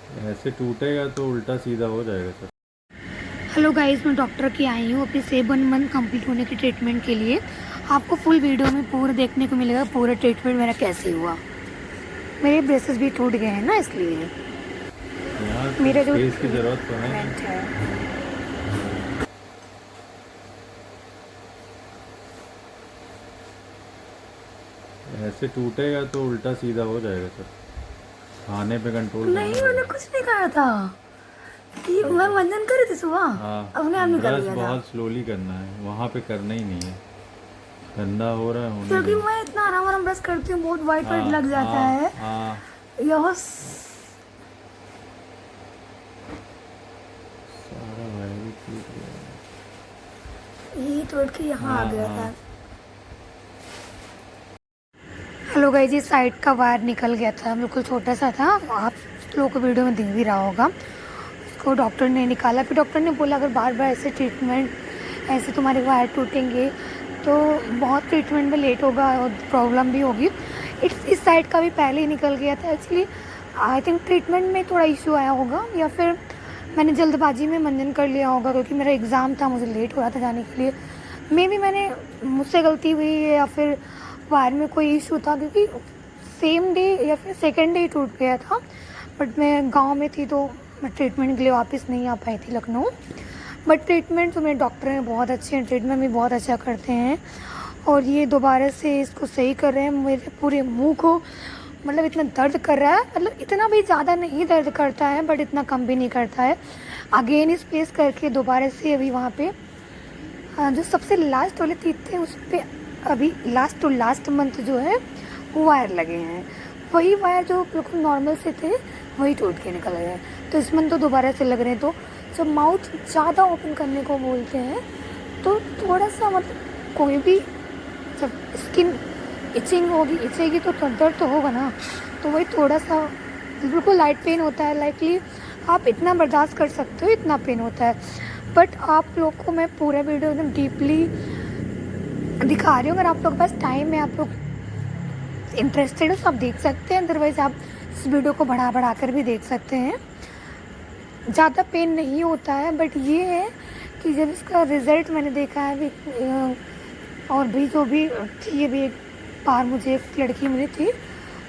ऐसे टूटेगा तो उल्टा सीधा हो जाएगा सर। हेलो गाइस, मैं डॉक्टर की आई हूँ अपने 7 मंथ कंप्लीट होने के ट्रीटमेंट के लिए। आपको फुल वीडियो में पूरा देखने को मिलेगा, पूरा ट्रीटमेंट मेरा कैसे हुआ। मेरे ब्रेसेस भी टूट गए हैं ना, इसलिए यहाँ तो मेरा जो स्पेस की ज़रूरत तो है नहीं। ट्रीटमेंट है। ऐसे टूटेगा तो उल्टा सीधा हो जाएगा सर। खाने पे कंट्रोल नहीं, करना मैंने पड़ेगा। कुछ नहीं कहा था कि मैं वंदन कर रही थी सुबह। हाँ, अपने आप निकल ब्रश गया था बहुत स्लोली करना है, वहाँ पे करना ही नहीं है। गंदा हो रहा है, होने क्योंकि दो। मैं इतना आराम आराम ब्रश करती हूँ, बहुत वाइट वाइट हाँ लग जाता हाँ है। हाँ। यह सारा वायर टूट गया। यही टूट के यहाँ आ हाँ गया हाँ। था। हेलो गाइस, ये साइड का वायर निकल गया था, बिल्कुल छोटा सा था। आप लोगों को वीडियो में दिख भी रहा होगा। उसको डॉक्टर ने निकाला, फिर डॉक्टर ने बोला अगर बार बार ऐसे ट्रीटमेंट, ऐसे तुम्हारे वायर टूटेंगे तो बहुत ट्रीटमेंट में लेट होगा और प्रॉब्लम भी होगी। इस साइड का भी पहले ही निकल गया था एक्चुअली। आई थिंक ट्रीटमेंट में थोड़ा इशू आया होगा, या फिर मैंने जल्दबाजी में मंजन कर लिया होगा, क्योंकि मेरा एग्ज़ाम था, मुझे लेट हो रहा था जाने के लिए। मे भी मैंने मुझसे गलती हुई है, या फिर वायर में कोई इशू था, क्योंकि सेम डे या फिर सेकेंड डे टूट गया था। बट मैं गांव में थी तो मैं ट्रीटमेंट के लिए वापस नहीं आ पाई थी लखनऊ। बट ट्रीटमेंट तो मेरे डॉक्टर हैं, बहुत अच्छे हैं, ट्रीटमेंट भी बहुत अच्छा करते हैं। और ये दोबारा से इसको सही कर रहे हैं। मेरे पूरे मुंह को मतलब इतना दर्द कर रहा है, मतलब इतना भी ज़्यादा नहीं दर्द करता है, बट इतना कम भी नहीं करता है। अगेन स्पेस करके दोबारा से अभी वहाँ पे जो सबसे लास्ट वाले तीत थे उस पर अभी लास्ट टू लास्ट मंथ जो है वो वायर लगे हैं। वही वायर जो बिल्कुल नॉर्मल से थे वही टूट के निकल गए। तो इस मंथ तो दोबारा से लग रहे हैं। तो जब माउथ ज़्यादा ओपन करने को बोलते हैं तो थोड़ा सा मतलब कोई भी जब स्किन इचिंग होगी, इचेगी तो दर्द तो होगा ना। तो वही थोड़ा सा बिल्कुल लाइट पेन होता है। लाइकली आप इतना बर्दाश्त कर सकते हो, इतना पेन होता है। बट आप लोग को मैं पूरा वीडियो एकदम डीपली दिखा रही हूँ। अगर आप लोग के पास टाइम है, आप लोग इंटरेस्टेड हो तो आप देख सकते हैं, अदरवाइज़ आप इस वीडियो को बढ़ा कर भी देख सकते हैं। ज़्यादा पेन नहीं होता है, बट ये है कि जब इसका रिज़ल्ट मैंने देखा है अभी, और भी जो भी थी, ये भी एक बार मुझे एक लड़की मिली थी,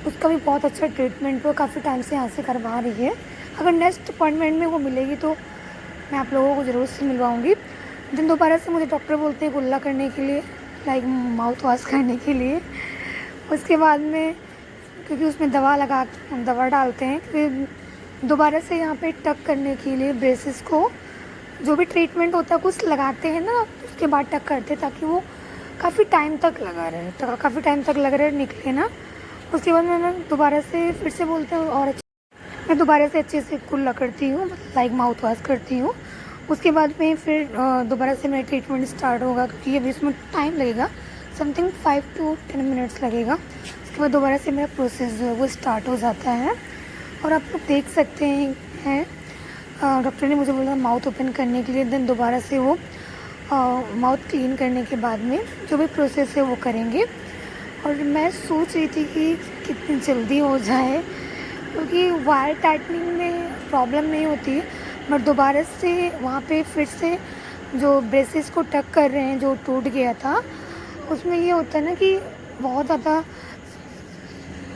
उसका भी बहुत अच्छा ट्रीटमेंट वो काफ़ी टाइम से यहाँ से करवा रही है। अगर नेक्स्ट अपॉइंटमेंट में वो मिलेगी तो मैं आप लोगों को ज़रूर से मिलवाऊँगी। दिन दोबारा से मुझे डॉक्टर बोलते हैं कुल्ला करने के लिए, लाइक माउथ वॉश करने के लिए। उसके बाद में क्योंकि उसमें दवा डालते हैं, फिर दोबारा से यहाँ पे टक करने के लिए ब्रेसेस को जो भी ट्रीटमेंट होता है कुछ लगाते हैं ना, उसके बाद टक करते हैं ताकि वो काफ़ी टाइम तक लगा रहे, तो काफ़ी टाइम तक लग रहे निकले ना। उसके बाद मैं दोबारा से फिर से बोलते हैं और मैं दोबारा से अच्छे से कुल्ला करती हूँ, लाइक माउथ वॉश करती हूँ। उसके बाद में फिर दोबारा से मेरा ट्रीटमेंट स्टार्ट होगा, क्योंकि अभी इसमें टाइम लगेगा, समथिंग 5 to 10 मिनट्स लगेगा। उसके बाद दोबारा से मेरा प्रोसेस जो है वो स्टार्ट हो जाता है। और आप लोग देख सकते हैं डॉक्टर ने मुझे बोला माउथ ओपन करने के लिए, देन दोबारा से वो माउथ क्लीन करने के बाद में जो भी प्रोसेस है वो करेंगे। और मैं सोच रही थी कि कितनी जल्दी हो जाए, क्योंकि वायर टाइटनिंग में प्रॉब्लम नहीं होती, बट दोबारा से वहाँ पे फिर से जो ब्रेसेस को टक कर रहे हैं जो टूट गया था, उसमें ये होता है ना कि बहुत ज़्यादा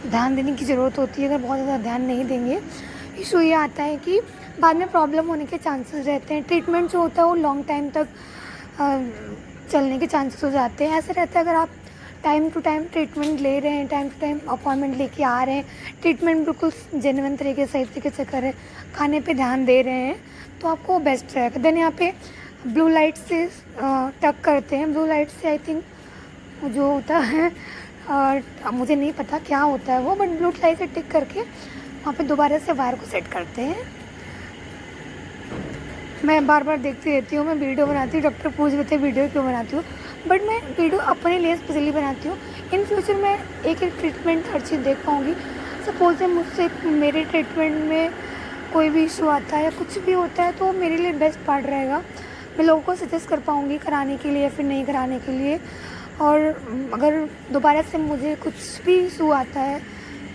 ध्यान देने की ज़रूरत होती है। अगर बहुत ज़्यादा ध्यान नहीं देंगे, इशू ये आता है कि बाद में प्रॉब्लम होने के चांसेस रहते हैं। ट्रीटमेंट जो होता है वो लॉन्ग टाइम तक चलने के चांसेस हो जाते हैं। ऐसा रहता है अगर आप टाइम टू टाइम ट्रीटमेंट ले रहे हैं, टाइम टू टाइम अपॉइंटमेंट लेके आ रहे हैं, ट्रीटमेंट बिल्कुल जेन्युइन तरीके से सही तरीके से कर रहे हैं, खाने पे ध्यान दे रहे हैं, तो आपको बेस्ट रहेगा। देन यहाँ पे ब्लू लाइट से टक करते हैं। ब्लू लाइट से आई थिंक जो होता है मुझे नहीं पता क्या होता है वो, बट ब्लू लाइट से टिक करके वहाँ पे दोबारा से वायर को सेट करते हैं। मैं बार बार देखती रहती हूँ, मैं वीडियो बनाती हूँ, डॉक्टर पूछ रहे थे वीडियो क्यों बनाती हूँ, बट मैं वीडियो अपने लिए स्पेशली बनाती हूँ। इन फ्यूचर मैं एक एक ट्रीटमेंट हर चीज़ देख पाऊँगी। सपोज है मुझसे मेरे ट्रीटमेंट में कोई भी इशू आता है या कुछ भी होता है तो मेरे लिए बेस्ट पार्ट रहेगा। मैं लोगों को सजेस्ट कर पाऊँगी कराने के लिए या फिर नहीं कराने के लिए। और अगर दोबारा से मुझे कुछ भी इशू आता है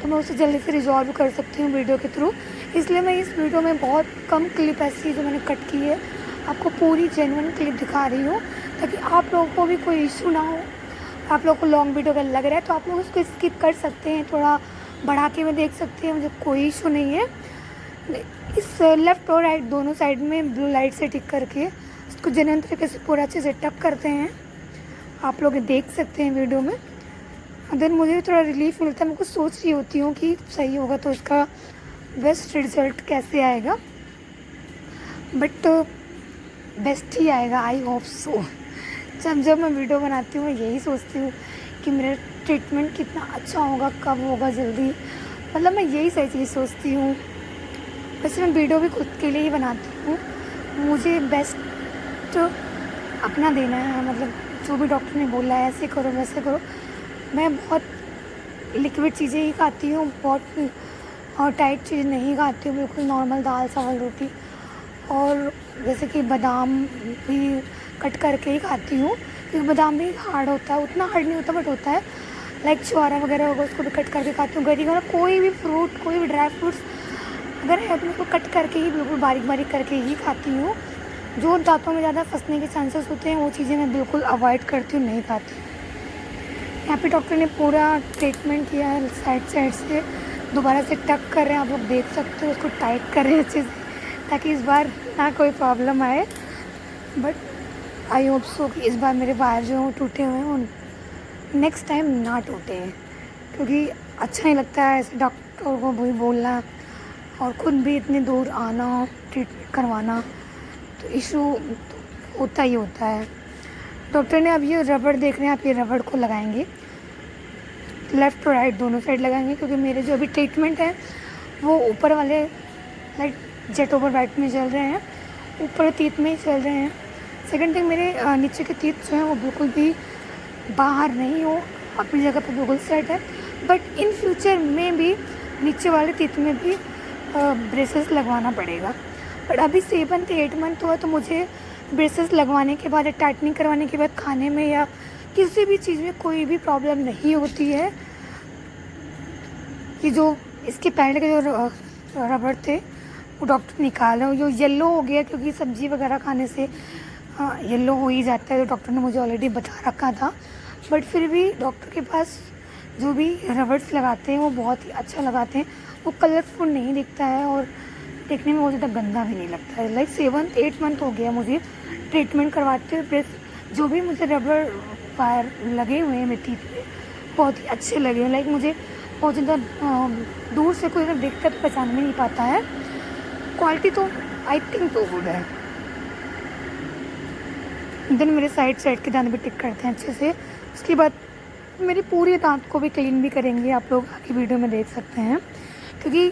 तो मैं उसे जल्दी से रिजॉल्व कर सकती हूँ वीडियो के थ्रू। इसलिए मैं इस वीडियो में बहुत कम क्लिप ऐसी जो मैंने कट की है आपको पूरी जेन्युइन क्लिप दिखा रही हूँ, ताकि आप लोगों को भी कोई इशू ना हो। आप लोगों को लॉन्ग वीडियो अगर लग रहा है तो आप लोग उसको स्किप कर सकते हैं, थोड़ा बढ़ा के में देख सकते हैं, मुझे कोई इशू नहीं है। इस लेफ़्ट और राइट दोनों साइड में ब्लू लाइट से टिक करके उसको जेन्युइन तरीके से पूरा अच्छे से टक करते हैं। आप लोग देख सकते हैं वीडियो में। देन मुझे थोड़ा रिलीफ मिलता है, मैं कुछ सोच रही होती हूँ कि सही होगा तो इसका बेस्ट रिजल्ट कैसे आएगा, बट बेस्ट ही आएगा, आई होप सो। जब मैं वीडियो बनाती हूँ मैं यही सोचती हूँ कि मेरा ट्रीटमेंट कितना अच्छा होगा, कब होगा, जल्दी, मतलब मैं यही सही चीज़ सोचती हूँ। वैसे मैं वीडियो भी खुद के लिए ही बनाती हूँ, मुझे बेस्ट अपना देना है, मतलब जो भी डॉक्टर ने बोला है ऐसे करो वैसे करो। मैं बहुत लिक्विड चीज़ें ही खाती हूँ, बहुत और टाइट चीज़ नहीं खाती हूँ, बिल्कुल नॉर्मल दाल चावल रोटी, और जैसे कि बादाम भी कट करके ही खाती हूँ, क्योंकि बादाम भी हार्ड होता है, उतना हार्ड नहीं होता बट होता है। लाइक छुआरा वगैरह होगा उसको भी कट करके खाती हूँ। गरी वगैरह कोई भी फ्रूट, कोई भी ड्राई फ्रूट्स अगर है तो उसको कट करके ही बिल्कुल बारीक बारीक करके ही खाती हूँ। जो दांतों में ज़्यादा फंसने के चांसेस होते हैं वो चीज़ें मैं बिल्कुल अवॉइड करती हूँ, नहीं खाती। यहाँ पे डॉक्टर ने पूरा ट्रीटमेंट किया है, साइड से दोबारा से टक कर रहे हैं, आप लोग देख सकते हो, उसको टाइट कर रहे हैं अच्छे से, ताकि इस बार ना कोई प्रॉब्लम आए। बट आई होप सो कि इस बार मेरे वायर जो टूटे हुए हैं वो नेक्स्ट टाइम ना टूटे हैं, क्योंकि अच्छा नहीं लगता है ऐसे डॉक्टर को भी बोलना और ख़ुद भी इतने दूर आना ट्रीटमेंट करवाना, तो इशू होता ही होता है। डॉक्टर ने अब ये रबड़ देख रहे हैं, आप ये रबड़ को लगाएंगे, लेफ़्ट और राइट दोनों साइड लगाएंगे, क्योंकि मेरे जो अभी ट्रीटमेंट है वो ऊपर वाले लाइक जेट ओवर राइट में चल रहे हैं, ऊपर तीत में ही चल रहे हैं। सेकंड थिंग, मेरे नीचे के तीत जो हैं वो बिल्कुल भी बाहर नहीं हो, अपनी जगह पर बिल्कुल सेट है। बट इन फ्यूचर में भी नीचे वाले तीत में भी ब्रेसेस लगवाना पड़ेगा। बट अभी 7 से 8 मंथ हुआ, तो मुझे ब्रेसेस लगवाने के बाद, टाइटनिंग करवाने के बाद खाने में या किसी भी चीज़ में कोई भी प्रॉब्लम नहीं होती है। कि जो इसके पहले के जो रबड़ थे वो डॉक्टर निकाला, जो येलो हो गया क्योंकि सब्ज़ी वगैरह खाने से येलो हो ही जाता है, तो डॉक्टर ने मुझे ऑलरेडी बता रखा था। बट फिर भी डॉक्टर के पास जो भी रबड़्स लगाते हैं वो बहुत ही अच्छा लगाते हैं, वो कलरफुल नहीं दिखता है और देखने में बहुत ज़्यादा गंदा भी नहीं लगता है। लाइक 7 से 8 मंथ हो गया मुझे ट्रीटमेंट करवाते हुए। जो भी मुझे रबड़ वायर लगे हुए हैं मेरे टीथ में बहुत ही अच्छे लगे हैं। लाइक मुझे बहुत ज़्यादा दूर से कोई अगर देखता है तो पहचान में नहीं पाता है। क्वालिटी तो आई थिंक तो गुड है। देन मेरे साइड के दांत भी टिक करते हैं अच्छे से। उसके बाद मेरे पूरे दांत को भी क्लीन भी करेंगे, आप लोग आगे वीडियो में देख सकते हैं, क्योंकि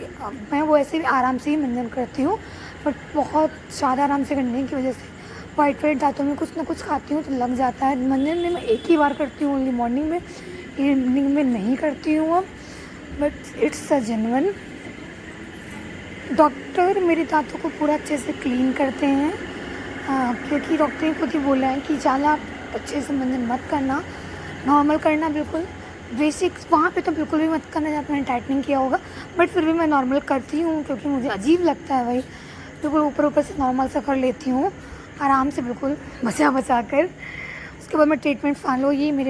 मैं वो ऐसे भी आराम से ही मंजन करती हूँ, बट बहुत ज़्यादा आराम से करने की वजह से वाइट दांतों में कुछ ना कुछ खाती हूँ तो लग जाता है। मंजन में मैं एक ही बार करती हूँ, ओनली मॉर्निंग में, इवनिंग में नहीं करती हूँ अब। But it's a genuine. Doctor मेरे दांतों को पूरा अच्छे से क्लीन करते हैं, क्योंकि डॉक्टर ने खुद ही बोला है कि ज़्यादा अच्छे से मंजन मत करना, नॉर्मल करना, बिल्कुल बेसिक्स वहाँ पे तो बिल्कुल भी मत करना जहाँ मैंने टाइटनिंग किया होगा। बट फिर भी मैं नॉर्मल करती हूँ, क्योंकि मुझे अजीब लगता है भाई, बिल्कुल ऊपर से नॉर्मल सा कर लेती हूँ आराम से, बिल्कुल बचा कर। उसके बाद मैं ट्रीटमेंट फॉलो, ये मेरे